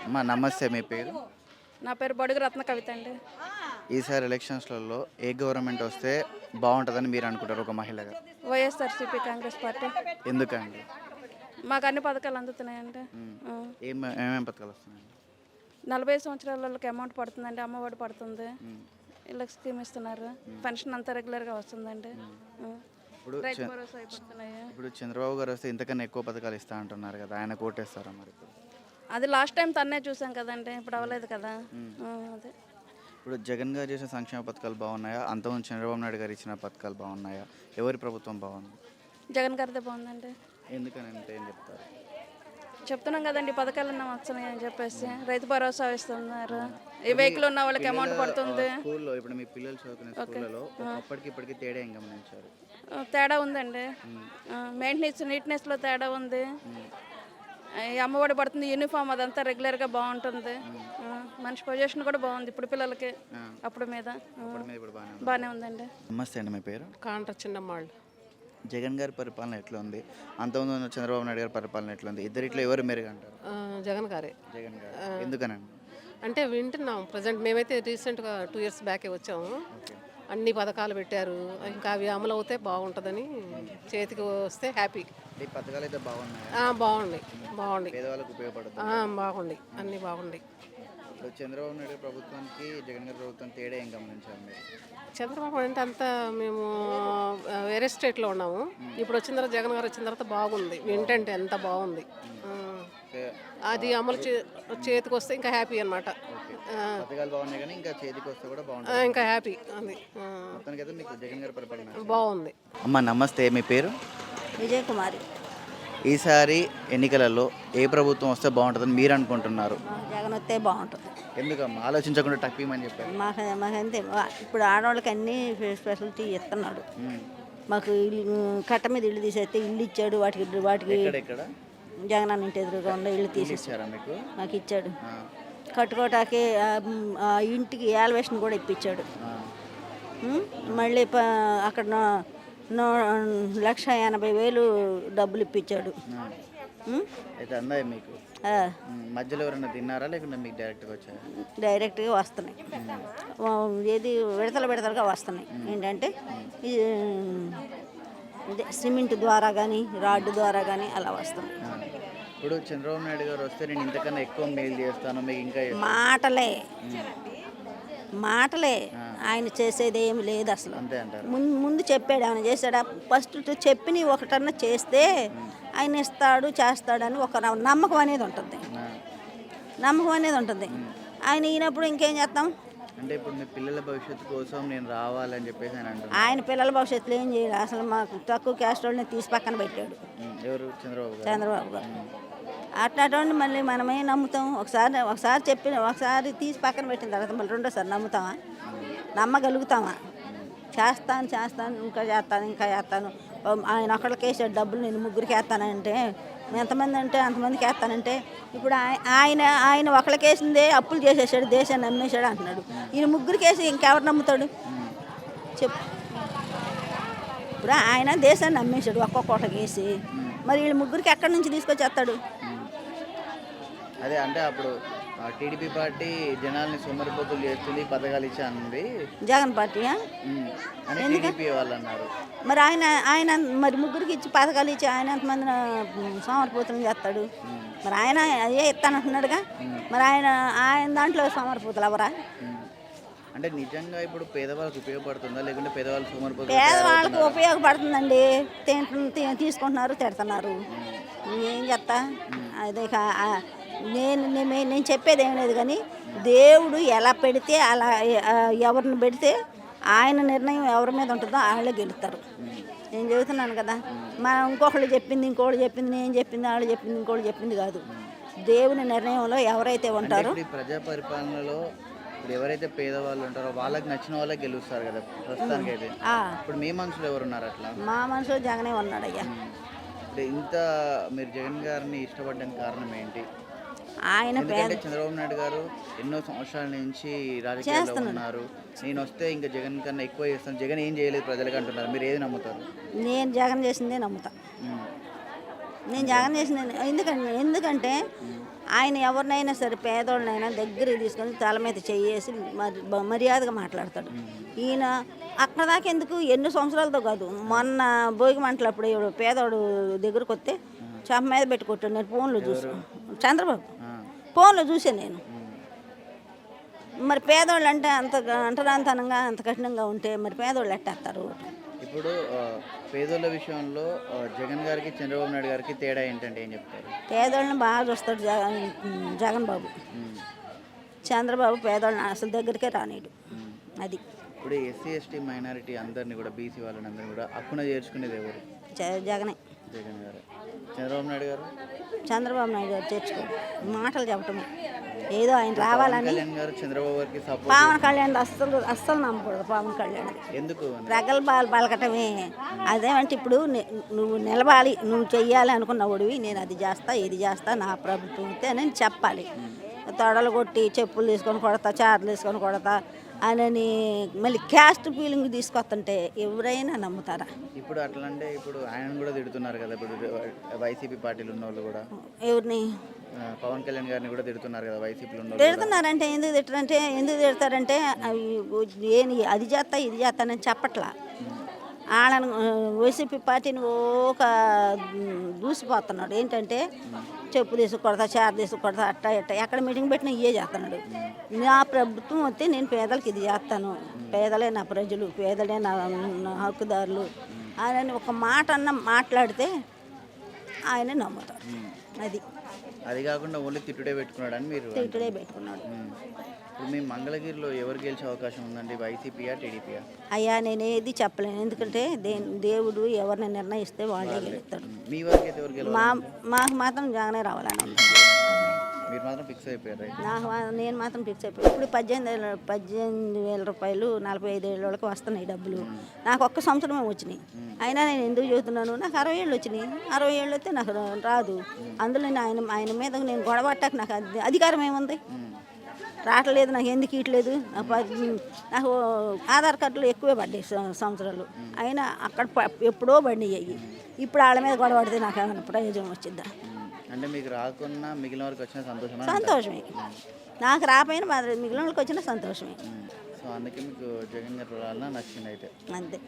అమ్మా నమస్తే, మీ పేరు? నా పేరు బడుగు రత్న కవిత అండి. ఈసారి ఎలక్షన్స్లలో ఏ గవర్నమెంట్ వస్తే బాగుంటుందని మీరు అనుకుంటారు ఒక మహిళగా? వైఎస్ఆర్సీపీ కాంగ్రెస్ పార్టీ. ఎందుకండి? మాకు అన్ని పథకాలు అందుతున్నాయండి. ఆ. ఏమేమి పథకాలు వస్తున్నాయి? 45 సంవత్సరాల వాళ్ళకి అమౌంట్ పడుతుందండి, అమ్మఒడి పడుతుంది, ఇళ్ళకి స్కీమ్ ఇస్తున్నారు, పెన్షన్ అంతా రెగ్యులర్గా వస్తుందండి. ఇప్పుడు రైతు భరోసా అయిపోతున్నాయి. ఇప్పుడు చంద్రబాబు గారు వస్తే ఇంతకన్నా ఎక్కువ పథకాలు ఇస్తా అంటున్నారు కదా, ఆయన కోటేస్తారా మరి ఇప్పుడు? అది లాస్ట్ టైం తన్నే చూసాం కదండి, ఇప్పుడు అవ్వలేదు కదా. అదే ఇప్పుడు జగన్ గారు చేసిన సంక్షేమ పథకాలు బాగున్నాయా, అంతకుముందు చంద్రబాబు నాయుడు గారు ఇచ్చిన పథకాలు బాగున్నాయా, ఎవరి ప్రభుత్వం బాగుంది? జగన్ గారిదే బాగుందండి. ఎందుకని అంటే ఏం చెప్తారు? చెప్తున్నాం కదండి, పథకాలు వస్తున్నాయి అని చెప్పేసి రైతు భరోసా ఇస్తున్నారు, ఈ వెహికల్ ఉన్న వాళ్ళకి అమౌంట్ పడుతుంది. స్కూల్లో ఇప్పుడు మీ పిల్లలు చదువుకునే స్కూళ్ళలో అప్పటికి ఇప్పటికి తేడా ఏం గమనించారు? తేడా ఉందండి. మెయింటెనెన్స్ నీట్నెస్లో తేడా ఉంది. ఈ అమ్మఒడి పడుతుంది, యూనిఫామ్ అదంతా రెగ్యులర్గా బాగుంటుంది. మనిషి పొజిషన్ కూడా బాగుంది ఇప్పుడు పిల్లలకి అప్పుడు మీద బాగానే ఉందండి. నమస్తే అండి, మీ పేరు? కాంట్రా చిన్నమ్మాళ్ళు. జగన్ గారి పరిపాలన ఎట్లుంది, అంతకుముందు ఉన్న చంద్రబాబు నాయుడు గారి పరిపాలన ఎట్లుంది, ఇద్దరిట్లో ఎవరు మెరుగంటారు? జగన్ గారే. జగన్ గారు. ఎందుకనండి? అంటే వింటున్నాం ప్రజెంట్. మేమైతే రీసెంట్గా 2 years బ్యాకే వచ్చాము. అన్ని పథకాలు పెట్టారు, ఇంకా అవి అమలు అవుతే బాగుంటుందని, చేతికి వస్తే హ్యాపీ. ఈ పథకాలు అయితే బాగున్నాయి. బాగుంది పేదవాళ్ళకు ఉపయోగపడుతుంది. బాగుంది, అన్నీ బాగుంది. ఇప్పుడు చంద్రబాబు నాయుడు ప్రభుత్వానికి జగన్ గారి ప్రభుత్వం తేడా ఏం గమనించారు మీరు? చంద్రబాబు అంటే అంతా మేము వేరే స్టేట్లో ఉన్నాము. ఇప్పుడు వచ్చిన తర్వాత జగన్ గారు వచ్చిన తర్వాత బాగుంది. వింటంటే ఎంత బాగుంది. అది అమలు చేతికి వస్తే ఇంకా హ్యాపీ అనమాట. పథకాలు బాగున్నాయి కానీ ఇంకా చేతికి వస్తే కూడా బాగుంటుంది, ఇంకా హ్యాపీ. అది మొత్తానికైతే మీకు జగన్ గారి పరిపాలన బాగుంది. అమ్మ నమస్తే, మీ పేరు? విజయ్ కుమారి. ఈసారి ఎన్నికలలో ఏ ప్రభుత్వం వస్తే బాగుంటుందని మీరు అనుకుంటున్నారు? జగన్ వస్తే బాగుంటుంది. ఎందుకమ్మా ఆలోచించకుండా టక్కిమని చెప్పారు? మాకంతే ఇప్పుడు ఆడవాళ్ళకి అన్ని ఫెసిలిటీ ఇస్తున్నాడు. మాకు ఇల్లు కట్ట మీద ఇల్లు తీసేస్తే ఇల్లు ఇచ్చాడు. వాటికి ఎక్కడ జగన్ అన్న ఇంటి ఎదురుగా ఉన్న ఇల్లు తీసేసారా మీకు? మాకు ఇచ్చాడు. కట్టుకోవటానికి ఇంటికి యాలవేషన్ కూడా ఇప్పించాడు. మళ్ళీ అక్కడ 1,80,000 డబ్బులు ఇప్పించాడు. అయితే అందాయి మీకు? మధ్యలో ఎవరైనా తిన్నారా లేకుంటే మీకు డైరెక్ట్గా వచ్చారా? డైరెక్ట్గా వస్తున్నాయి. ఏది విడతలుగా వస్తున్నాయి. ఏంటంటే సిమెంట్ ద్వారా కానీ రాడ్డు ద్వారా కానీ అలా వస్తున్నాయి. ఇప్పుడు చంద్రబాబు నాయుడు గారు వస్తే నేను ఇంతకన్నా ఎక్కువ మేలు చేస్తాను మీకు ఇంకా మాటలే ఆయన చేసేది ఏమి లేదు అసలు. అంతే అంటారు? ముందు చెప్పాడు, ఆయన చేశాడా? ఫస్ట్ చెప్పి ఒకటన్నా చేస్తే ఆయన ఇస్తాడు చేస్తాడని ఒక నమ్మకం అనేది ఉంటుంది. ఆయన ఈయనప్పుడు ఇంకేం చేస్తాం? అంటే ఇప్పుడు మీ పిల్లల భవిష్యత్తు కోసం నేను రావాలని చెప్పేసి ఆయన పిల్లల భవిష్యత్తులో ఏం చేయాలి? అసలు మాకు తక్కువ క్యాస్ట్ వాళ్ళని తీసి పక్కన పెట్టాడు. ఎవరు? చంద్రబాబు గారు. అట్లాంటి మళ్ళీ మనమే నమ్ముతాం? ఒకసారి తీసి పక్కన పెట్టిన తర్వాత మళ్ళీ రెండోసారి నమ్ముతామా? నమ్మగలుగుతామా? చేస్తాను ఇంకా చేస్తాను. ఆయన ఒకళ్ళకి వేసాడు డబ్బులు, నేను ముగ్గురికి వేస్తానంటే ఎంతమంది అంటే అంతమందికి వేస్తానంటే ఇప్పుడు ఆయన ఒకళ్ళకి వేసిందే అప్పులు చేసేసాడు, దేశాన్ని నమ్మేశాడు అంటున్నాడు. ఈయన ముగ్గురికి వేసి ఇంకెవరు నమ్ముతాడు చెప్పు? ఇప్పుడు ఆయన దేశాన్ని నమ్మేశాడు ఒక్కొక్కటికి వేసి, మరి వీళ్ళు ముగ్గురికి ఎక్కడి నుంచి తీసుకొచ్చేస్తాడు? అదే అంటే అప్పుడు టీడీపీ పార్టీ జనాల్ని సోమరిపోతులు చేస్తుంది, పథకాలు ఇచ్చానండి జగన్ పార్టీ. టీడీపీ వాళ్ళు అన్నారు. మరి ఆయన మరి ముగ్గురికి ఇచ్చి పథకాలు ఇచ్చి ఆయన ఎంతమంది సోమరిపోతులు చేస్తాడు? మరి ఆయన అదే ఇస్తానంటున్నాడుగా, మరి ఆయన దాంట్లో సోమరిపోతులు ఎవరా? అంటే నిజంగా ఇప్పుడు పేదవాళ్ళకి ఉపయోగపడుతుందా లేకుంటే పేదవాళ్ళు సోమరిపోతులు? పేదవాళ్ళకి ఉపయోగపడుతుందండి. తీసుకుంటున్నారు, తిడుతున్నారు. ఏం చేస్తా? అదే నేను చెప్పేది ఏం లేదు కానీ దేవుడు ఎలా పెడితే అలా ఎవరిని పెడితే ఆయన నిర్ణయం ఎవరి మీద ఉంటుందో వాళ్ళే గెలుస్తారు. నేను చెబుతున్నాను కదా, మనం ఇంకొకళ్ళు చెప్పింది నేను చెప్పింది వాళ్ళు చెప్పింది ఇంకోళ్ళు చెప్పింది కాదు. దేవుని నిర్ణయంలో ఎవరైతే ఉంటారో ప్రజా పరిపాలనలో ఇప్పుడు ఎవరైతే పేదవాళ్ళు ఉంటారో వాళ్ళకి నచ్చిన వాళ్ళకి గెలుస్తారు కదా ప్రస్తుతానికి అయితే. ఇప్పుడు మీ మనసులో ఎవరు ఉన్నారు అట్లా? మా మనసులో జగనే ఉన్నాడయ్యా. ఇంత మీరు జగన్ గారిని ఇష్టపడడానికి కారణం ఏంటి? ఆయన చంద్రబాబు నాయుడు గారు ఎన్నో సంవత్సరాల నుంచి రాజకీయాల్లో ఉన్నారు, నేను వస్తే ఇంకా జగన్ కన్నా ఎక్కువ చేస్తాను, జగన్ ఏం చేయలేదు ప్రజలకు అంటున్నారు. మీరు ఏది నమ్ముతారు? నేను జగన్ చేసిందే నమ్ముతా. నేను జగన్ చేసిన ఎందుకంటే ఆయన ఎవరినైనా సరే పేదోళ్ళనైనా దగ్గరికి తీసుకొని తల మీద చెయ్యేసి మర్యాదగా మాట్లాడతాడు. ఈయన అక్కడ దాకా ఎందుకు ఎన్ని సంవత్సరాలతో కాదు, మొన్న భోగి మంటలప్పుడు పేదోడు దగ్గరకు వస్తే చెంప మీద పెట్టి కొట్టాడు. నేను ఫోన్లో చూసాను, చంద్రబాబు ఫోన్లో చూసాను నేను. మరి పేదోళ్ళు అంటే అంత అంటరాంతనంగా అంత కఠినంగా ఉంటే మరి పేదోళ్ళు ఎట్టేస్తారు? ఇప్పుడు పేదోళ్ళ విషయంలో జగన్ గారికి చంద్రబాబు నాయుడు గారికి తేడా ఏంటంటే ఏం చెప్తారు? పేదోళ్ళని బాగా చూస్తాడు జగన్ బాబు. చంద్రబాబు పేదోళ్ళని అసలు దగ్గరికే రానీడు. అది ఇప్పుడు ఎస్సీ ఎస్టీ మైనారిటీ అందరినీ కూడా బీసీ వాళ్ళని అందరినీ కూడా హక్కున చేర్చుకునేది ఎవరు? జగనే. జగన్ గారు. చంద్రబాబు నాయుడు గారు? చంద్రబాబు నాయుడు గారు చేర్చుకోడు, మాటలు చెప్పటమే. ఏదో ఆయన రావాలని. కళ్యాణ్ గారు చంద్రబాబు గారికి సపోర్ట్. పవన్ కళ్యాణ్ అస్సలు నమ్మకూడదు. పవన్ కళ్యాణ్ ఎందుకు? ప్రగల్భాలు పలకటమే. అదేమంటే ఇప్పుడు నువ్వు నిలవాలి, నువ్వు చెయ్యాలి అనుకున్నవాడివి. నేను అది చేస్తా, ఇది చేస్తా, నా ప్రభుత్వం అయితే అని చెప్పాలి. తొడలు కొట్టి చెప్పులు తీసుకొని కొడతా, చార్లు తీసుకొని కొడతా అని మళ్ళీ క్యాస్ట్ ఫీలింగ్ తీసుకొస్తుంటే ఎవరైనా నమ్ముతారా? ఇప్పుడు అట్లా అంటే ఇప్పుడు ఆయన కూడా తిడుతున్నారు కదా, ఇప్పుడు వైసీపీ పార్టీలు ఉన్న వాళ్ళు కూడా. ఎవరిని? పవన్ కళ్యాణ్ గారిని కూడా తిడుతున్నారు కదా వైసీపీలో ఉన్న. తిడుతున్నారంటే ఎందుకు తిడతారంటే అవి అది చేస్తా ఇది చేస్తానని చెప్పట్లా. వాళ్ళని వైసీపీ పార్టీని ఒక దూసిపోతున్నాడు. ఏంటంటే చెప్పు తీసుకొడతా, చార్ తీసుకొడతా, అట్టా ఇట్టా ఎక్కడ మీటింగ్ పెట్టినా ఇవే చేస్తున్నాడు. నా ప్రభుత్వం వస్తే నేను పేదలకు ఇది చేస్తాను, పేదలే నా ప్రజలు, పేదలే నా హక్కుదారులు అని ఒక మాట అన్న మాట్లాడితే ఆయన నమ్ముతారు. అది కాకుండా ఓన్లీ తిట్టుడే పెట్టుకున్నాడు అని మీరు? తిట్టుడే పెట్టుకున్నాడు. ఇప్పుడు మీ మంగళగిరిలో ఎవరు గెలిచే అవకాశం ఉందండి? వైసీపీయా, టీడీపీయా? అయ్యా నేను ఏది చెప్పలేను, ఎందుకంటే దేవుడు ఎవరిని నిర్ణయిస్తే వాళ్ళే గెలుస్తాడు. మీ వరకు అయితే ఎవరు గెలవాలి? మాకు మాత్రం జగనే రావాలని ఉంది. మీరు మాత్రం ఫిక్స్ అయిపోయారు? నేను మాత్రం ఫిక్స్ అయిపోయాను. ఇప్పుడు 18,000 రూపాయలు 45 ఏళ్ళ వాళ్ళకి వస్తున్నాయి డబ్బులు. నాకు ఒక్క సంవత్సరమే వచ్చినాయి. అయినా నేను ఎందుకు చెబుతున్నాను, నాకు 60 ఏళ్ళు వచ్చినాయి. 60 ఏళ్ళు వస్తే నాకు రాదు. అందులో ఆయన మీద నేను గొడవట్టాక నాకు అధికారం ఏముంది? రావట్లేదు, నాకు ఎందుకు ఇట్లేదు. నాకు ఆధార్ కార్డులు ఎక్కువే పడ్డాయి సంవత్సరాలు, అయినా అక్కడ ఎప్పుడో పడినాయి అయ్యి. ఇప్పుడు వాళ్ళ మీద గొడవ పడితే నాకు ఏమైనా ప్రయోజనం వచ్చిద్దా? అంటే మీకు రాకున్నా మిగిలిన వరకు వచ్చిన సంతోషమే. నాకు రాపోయినా మిగిలిన వాళ్ళకి వచ్చిన సంతోషమే. సో అందుకే మీకు జగన్ గారు నచ్చింది అయితే? అంతే.